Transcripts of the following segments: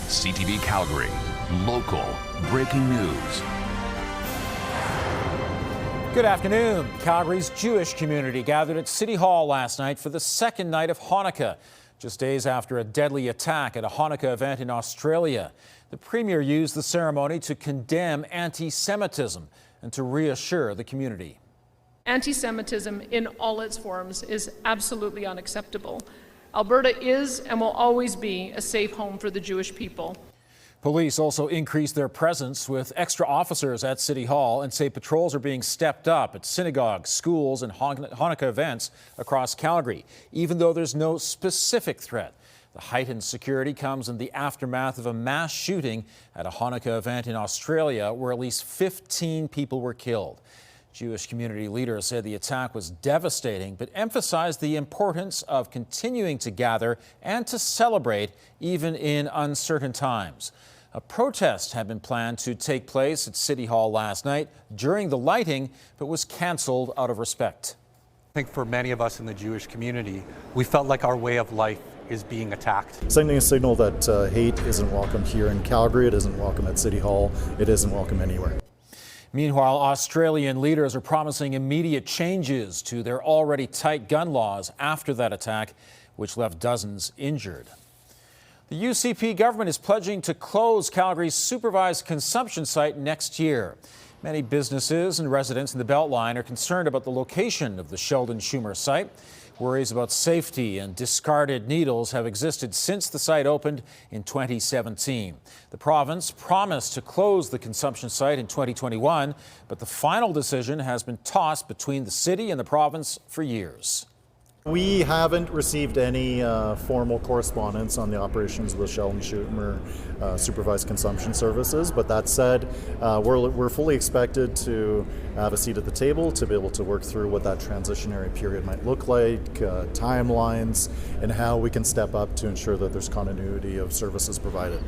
CTV Calgary, local breaking news. Good afternoon. Calgary's Jewish community gathered at City Hall last night for the second night of Hanukkah, just days after a deadly attack at a Hanukkah event in Australia. The Premier used the ceremony to condemn anti-Semitism and to reassure the community. Anti-Semitism in all its forms is absolutely unacceptable. Alberta is and will always be a safe home for the Jewish people. Police also increased their presence with extra officers at City Hall and say patrols are being stepped up at synagogues, schools and Hanukkah events across Calgary, even though there's no specific threat. The heightened security comes in the aftermath of a mass shooting at a Hanukkah event in Australia where at least 15 people were killed. Jewish community leaders said the attack was devastating, but emphasized the importance of continuing to gather and to celebrate even in uncertain times. A protest had been planned to take place at City Hall last night during the lighting, but was canceled out of respect. I think for many of us in the Jewish community, we felt like our way of life is being attacked. Sending a signal that hate isn't welcome here in Calgary, it isn't welcome at City Hall, it isn't welcome anywhere. Meanwhile, Australian leaders are promising immediate changes to their already tight gun laws after that attack, which left dozens injured. The UCP government is pledging to close Calgary's supervised consumption site next year. Many businesses and residents in the Beltline are concerned about the location of the Sheldon Schumer site. Worries about safety and discarded needles have existed since the site opened in 2017. The province promised to close the consumption site in 2021, but the final decision has been tossed between the city and the province for years. We haven't received any formal correspondence on the operations of the Sheldon Schumer supervised consumption services, but that said, we're fully expected to have a seat at the table to be able to work through what that transitionary period might look like, timelines, and how we can step up to ensure that there's continuity of services provided.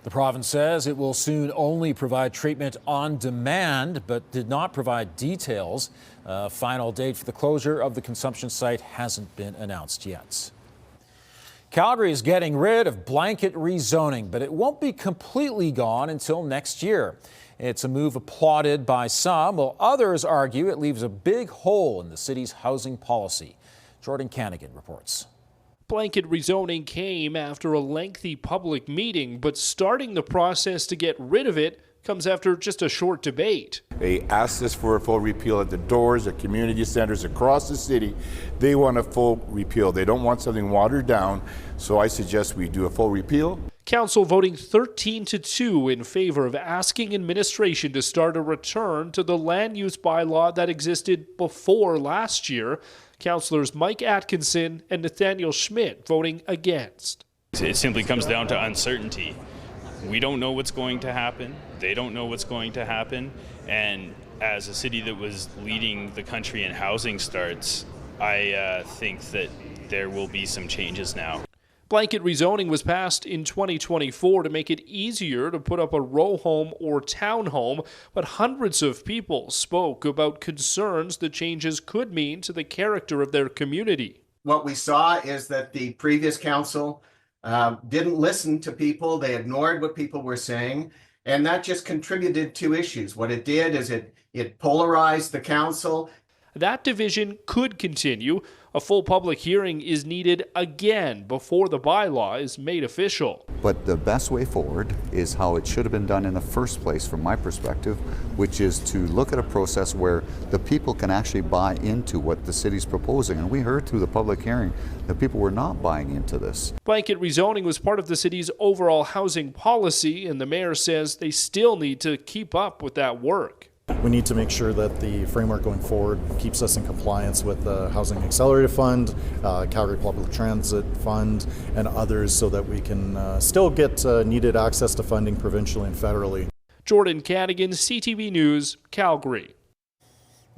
The province says it will soon only provide treatment on demand, but did not provide details. A final date for the closure of the consumption site hasn't been announced yet. Calgary is getting rid of blanket rezoning, but it won't be completely gone until next year. It's a move applauded by some, while others argue it leaves a big hole in the city's housing policy. Jordan Canigan reports. Blanket rezoning came after a lengthy public meeting, but starting the process to get rid of it comes after just a short debate. They asked us for a full repeal at the doors, at community centers across the city. They want a full repeal. They don't want something watered down, so I suggest we do a full repeal. Council voting 13-2 in favor of asking administration to start a return to the land use bylaw that existed before last year. Councillors Mike Atkinson and Nathaniel Schmidt voting against. It simply comes down to uncertainty. We don't know what's going to happen. They don't know what's going to happen. And as a city that was leading the country in housing starts, I think that there will be some changes now. Blanket rezoning was passed in 2024 to make it easier to put up a row home or townhome, but hundreds of people spoke about concerns the changes could mean to the character of their community. What we saw is that the previous council didn't listen to people. They ignored what people were saying, and that just contributed to issues. What it did is it polarized the council. That division could continue. A full public hearing is needed again before the bylaw is made official. But the best way forward is how it should have been done in the first place from my perspective, which is to look at a process where the people can actually buy into what the city's proposing. And we heard through the public hearing that people were not buying into this. Blanket rezoning was part of the city's overall housing policy, and the mayor says they still need to keep up with that work. We need to make sure that the framework going forward keeps us in compliance with the Housing Accelerator Fund, Calgary Public Transit Fund, and others so that we can still get needed access to funding provincially and federally. Jordan Cadigan, CTV News, Calgary.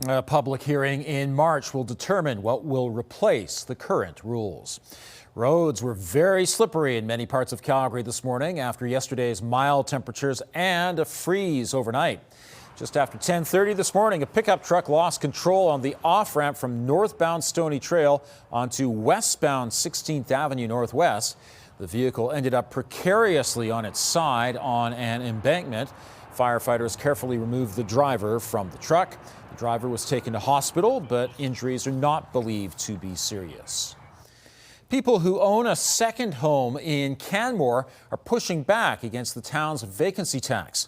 A public hearing in March will determine what will replace the current rules. Roads were very slippery in many parts of Calgary this morning after yesterday's mild temperatures and a freeze overnight. Just after 10:30 this morning, a pickup truck lost control on the off-ramp from northbound Stony Trail onto westbound 16th Avenue Northwest. The vehicle ended up precariously on its side on an embankment. Firefighters carefully removed the driver from the truck. The driver was taken to hospital, but injuries are not believed to be serious. People who own a second home in Canmore are pushing back against the town's vacancy tax.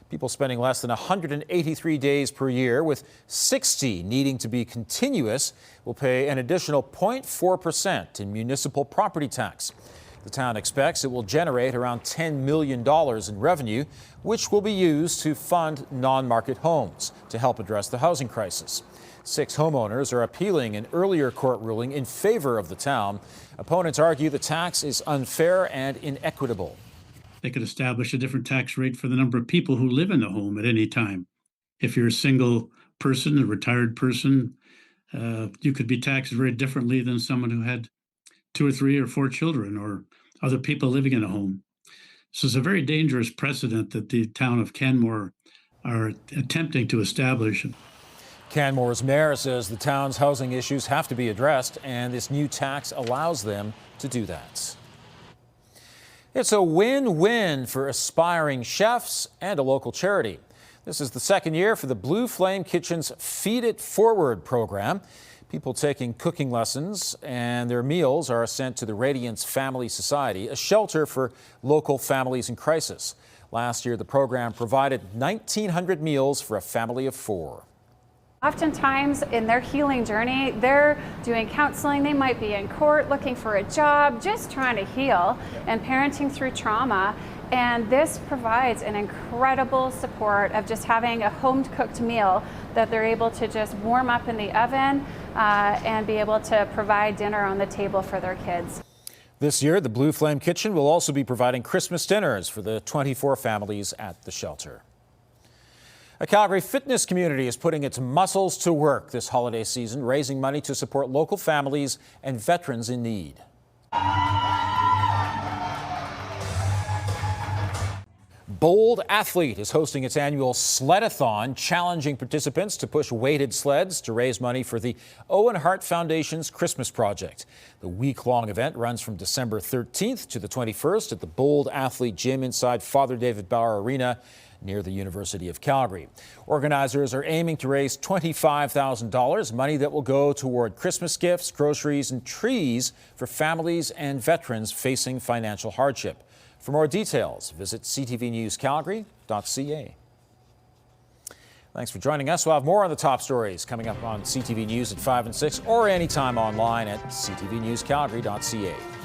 People spending less than 183 days per year, with 60 needing to be continuous, will pay an additional 0.4% in municipal property tax. The town expects it will generate around $10 million in revenue, which will be used to fund non-market homes to help address the housing crisis. 6 homeowners are appealing an earlier court ruling in favor of the town. Opponents argue the tax is unfair and inequitable. They could establish a different tax rate for the number of people who live in the home at any time. If you're a single person, a retired person, you could be taxed very differently than someone who had 2 or 3 or 4 children or other people living in a home. So it's a very dangerous precedent that the town of Canmore are attempting to establish. Canmore's mayor says the town's housing issues have to be addressed, and this new tax allows them to do that. It's a win-win for aspiring chefs and a local charity. This is the second year for the Blue Flame Kitchen's Feed It Forward program. People taking cooking lessons and their meals are sent to the Radiance Family Society, a shelter for local families in crisis. Last year, the program provided 1,900 meals for a family of 4. Oftentimes in their healing journey, they're doing counseling, they might be in court looking for a job, just trying to heal and parenting through trauma. And this provides an incredible support of just having a home-cooked meal that they're able to just warm up in the oven and be able to provide dinner on the table for their kids. This year, the Blue Flame Kitchen will also be providing Christmas dinners for the 24 families at the shelter. A Calgary fitness community is putting its muscles to work this holiday season, raising money to support local families and veterans in need. Bold Athlete is hosting its annual Sled-a-thon, challenging participants to push weighted sleds to raise money for the Owen Hart Foundation's Christmas Project. The week-long event runs from December 13th to the 21st at the Bold Athlete Gym inside Father David Bauer Arena near the University of Calgary. Organizers are aiming to raise $25,000, money that will go toward Christmas gifts, groceries, and trees for families and veterans facing financial hardship. For more details, visit ctvnewscalgary.ca. Thanks for joining us. We'll have more on the top stories coming up on CTV News at 5 and 6 or anytime online at ctvnewscalgary.ca.